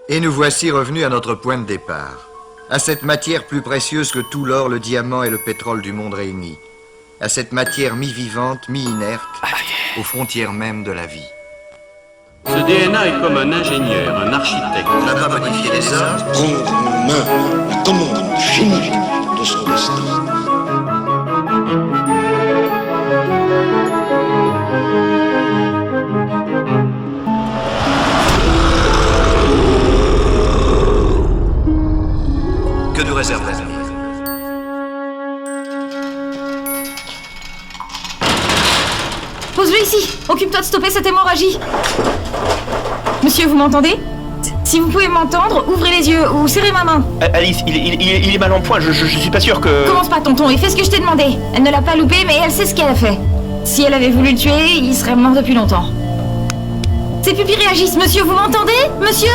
Et nous voici revenus à notre point de départ. À cette matière plus précieuse que tout l'or, le diamant et le pétrole du monde réunis. À cette matière mi-vivante, mi-inerte, aux frontières même de la vie. Ce DNA est comme un ingénieur, un architecte. On n'a pas modifié les hommes. Prendre en main la commande générique de son destin. Que nous réserve l'avenir? Pose-le ici. Occupe-toi de stopper cette hémorragie. Monsieur, vous m'entendez? Si vous pouvez m'entendre, ouvrez les yeux ou serrez ma main. Alice, il est mal en point, je suis pas sûr que... Commence pas, tonton, et fais ce que je t'ai demandé. Elle ne l'a pas loupé, mais elle sait ce qu'elle a fait. Si elle avait voulu le tuer, il serait mort depuis longtemps. Ses pupilles réagissent, monsieur, vous m'entendez? Monsieur?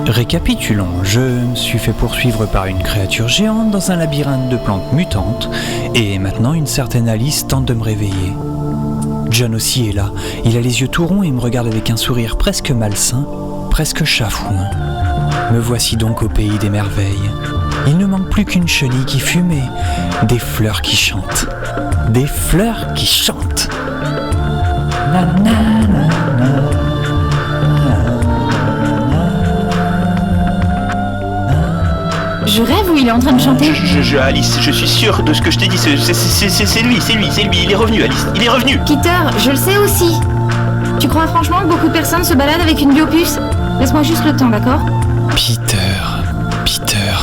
Récapitulons, je me suis fait poursuivre par une créature géante dans un labyrinthe de plantes mutantes, et maintenant une certaine Alice tente de me réveiller. John aussi est là, il a les yeux tout ronds et me regarde avec un sourire presque malsain, presque chafouin. Me voici donc au pays des merveilles. Il ne manque plus qu'une chenille qui fume et des fleurs qui chantent. Des fleurs qui chantent. Na, na, na, na. Je rêve ou il est en train de chanter? Alice, je suis sûr de ce que je t'ai dit, c'est lui, il est revenu, Alice, il est revenu. Peter, je le sais aussi. Tu crois franchement que beaucoup de personnes se baladent avec une biopuce? Laisse-moi juste le temps, d'accord? Peter,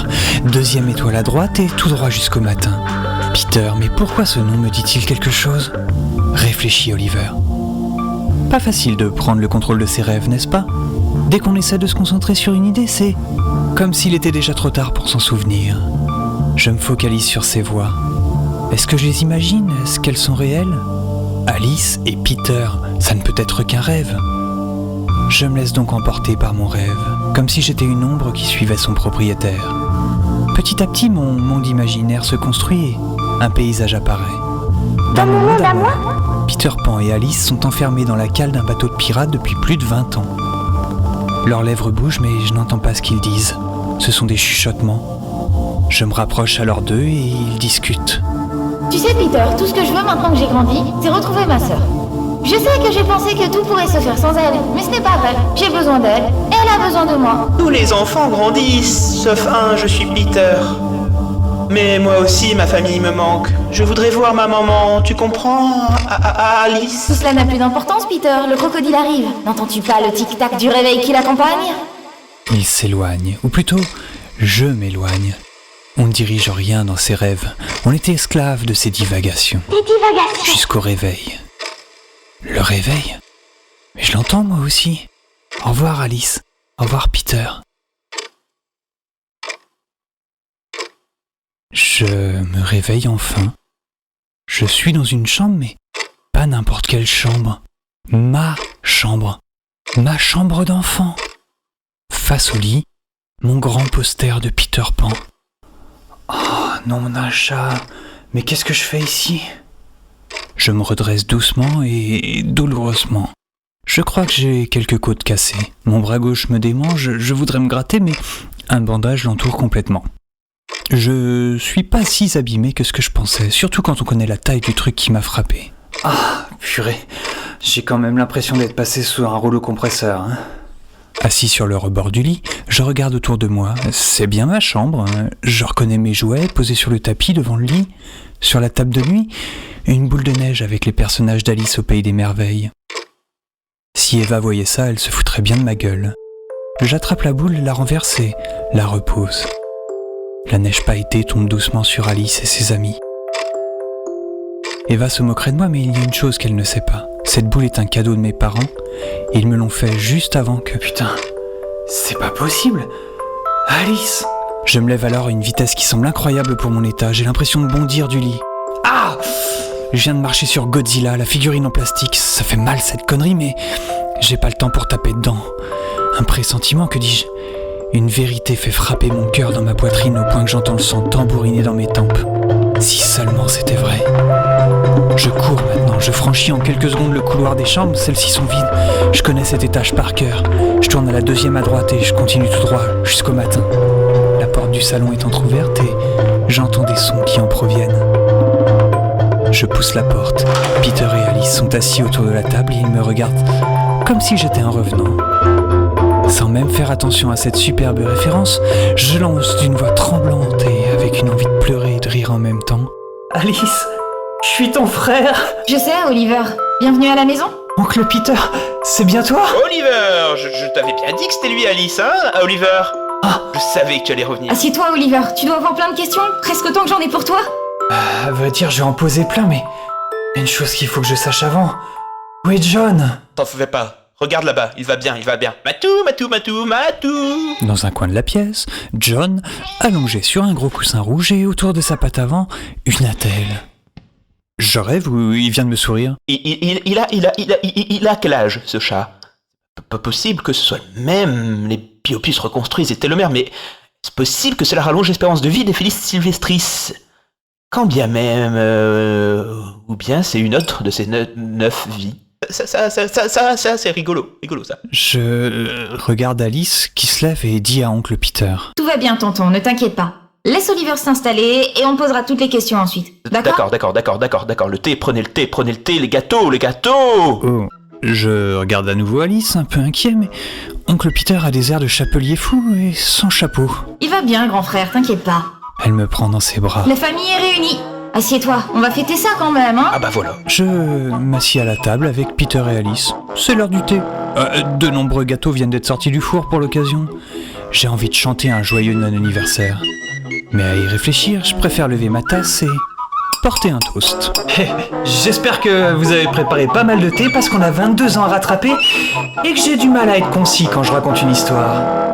deuxième étoile à droite et tout droit jusqu'au matin. Peter, mais pourquoi ce nom me dit-il quelque chose? Réfléchis, Oliver. Pas facile de prendre le contrôle de ses rêves, n'est-ce pas? Dès qu'on essaie de se concentrer sur une idée, c'est comme s'il était déjà trop tard pour s'en souvenir. Je me focalise sur ces voix. Est-ce que je les imagine? Est-ce qu'elles sont réelles? Alice et Peter, ça ne peut être qu'un rêve. Je me laisse donc emporter par mon rêve, comme si j'étais une ombre qui suivait son propriétaire. Petit à petit, mon monde imaginaire se construit et un paysage apparaît. Dans mon monde à moi, Peter Pan et Alice sont enfermés dans la cale d'un bateau de pirates depuis plus de 20 ans. Leurs lèvres bougent, mais je n'entends pas ce qu'ils disent. Ce sont des chuchotements. Je me rapproche alors d'eux et ils discutent. Tu sais, Peter, tout ce que je veux maintenant que j'ai grandi, c'est retrouver ma sœur. Je sais que j'ai pensé que tout pourrait se faire sans elle, mais ce n'est pas vrai. J'ai besoin d'elle, et elle a besoin de moi. Tous les enfants grandissent, sauf un, je suis Peter. Mais moi aussi, ma famille me manque. Je voudrais voir ma maman, tu comprends, Alice? Tout cela n'a plus d'importance, Peter. Le crocodile arrive. N'entends-tu pas le tic-tac du réveil qui l'accompagne? Il s'éloigne, ou plutôt, je m'éloigne. On ne dirige rien dans ses rêves. On est esclave de ses divagations. Jusqu'au réveil. Le réveil? Mais je l'entends moi aussi. Au revoir Alice. Au revoir Peter. Je me réveille enfin. Je suis dans une chambre, mais pas n'importe quelle chambre. Ma chambre. Ma chambre d'enfant. Face au lit, mon grand poster de Peter Pan. Oh non, mon chat, mais qu'est-ce que je fais ici? Je me redresse doucement et douloureusement. Je crois que j'ai quelques côtes cassées. Mon bras gauche me démange, je voudrais me gratter, mais un bandage l'entoure complètement. Je suis pas si abîmé que ce que je pensais, surtout quand on connaît la taille du truc qui m'a frappé. Ah, purée, j'ai quand même l'impression d'être passé sous un rouleau compresseur, hein. Assis sur le rebord du lit, je regarde autour de moi. C'est bien ma chambre. Je reconnais mes jouets posés sur le tapis devant le lit. Sur la table de nuit, une boule de neige avec les personnages d'Alice au pays des merveilles. Si Eva voyait ça, elle se foutrait bien de ma gueule. J'attrape la boule, la renverse et la repose. La neige pailletée tombe doucement sur Alice et ses amis. Eva se moquerait de moi, mais il y a une chose qu'elle ne sait pas. Cette boule est un cadeau de mes parents, et ils me l'ont fait juste avant que... Putain, c'est pas possible! Alice! Je me lève alors à une vitesse qui semble incroyable pour mon état, j'ai l'impression de bondir du lit. Ah! Je viens de marcher sur Godzilla, la figurine en plastique, ça fait mal cette connerie, mais j'ai pas le temps pour taper dedans. Un pressentiment, que dis-je? Une vérité fait frapper mon cœur dans ma poitrine au point que j'entends le sang tambouriner dans mes tempes. Si seulement c'était vrai. Je cours maintenant, je franchis en quelques secondes le couloir des chambres, celles-ci sont vides. Je connais cet étage par cœur. Je tourne à la deuxième à droite et je continue tout droit jusqu'au matin. La porte du salon est entrouverte et j'entends des sons qui en proviennent. Je pousse la porte. Peter et Alice sont assis autour de la table et ils me regardent comme si j'étais un revenant. Sans même faire attention à cette superbe référence, je lance d'une voix tremblante et avec une envie de pleurer et de rire en même temps. Alice, je suis ton frère. Je sais, Oliver. Bienvenue à la maison. Oncle Peter, c'est bien toi? Oliver, je t'avais bien dit que c'était lui, Alice, hein, Oliver? Ah. Je savais que tu allais revenir. Assieds-toi, Oliver. Tu dois avoir plein de questions. Presque autant que j'en ai pour toi. À vrai dire, je vais en poser plein, mais il y a une chose qu'il faut que je sache avant. Où est John? T'en fais pas. Regarde là-bas, il va bien, il va bien. Matou, Matou, Matou, Matou. Dans un coin de la pièce, John, allongé sur un gros coussin rouge et autour de sa patte avant, une attelle. Je rêve ou il vient de me sourire? Il a quel âge, ce chat? Pas possible que ce soit même les Biopus reconstruits et télomères, mais c'est possible que cela rallonge l'espérance de vie des Felis sylvestris. Quand bien même, ou bien c'est une autre de ces 9 vies. Ça, c'est rigolo ça. Je regarde Alice qui se lève et dit à oncle Peter. Tout va bien, tonton. Ne t'inquiète pas. Laisse Oliver s'installer et on posera toutes les questions ensuite. D'accord? D'accord. Le thé, prenez le thé, les gâteaux. Oh, je regarde à nouveau Alice, un peu inquiet, mais oncle Peter a des airs de chapelier fou et sans chapeau. Il va bien, grand frère. T'inquiète pas. Elle me prend dans ses bras. La famille est réunie. Assieds-toi. On va fêter ça quand même, hein? Ah bah voilà. Je m'assieds à la table avec Peter et Alice. C'est l'heure du thé. De nombreux gâteaux viennent d'être sortis du four pour l'occasion. J'ai envie de chanter un joyeux non-anniversaire. Mais à y réfléchir, je préfère lever ma tasse et porter un toast. J'espère que vous avez préparé pas mal de thé parce qu'on a 22 ans à rattraper et que j'ai du mal à être concis quand je raconte une histoire.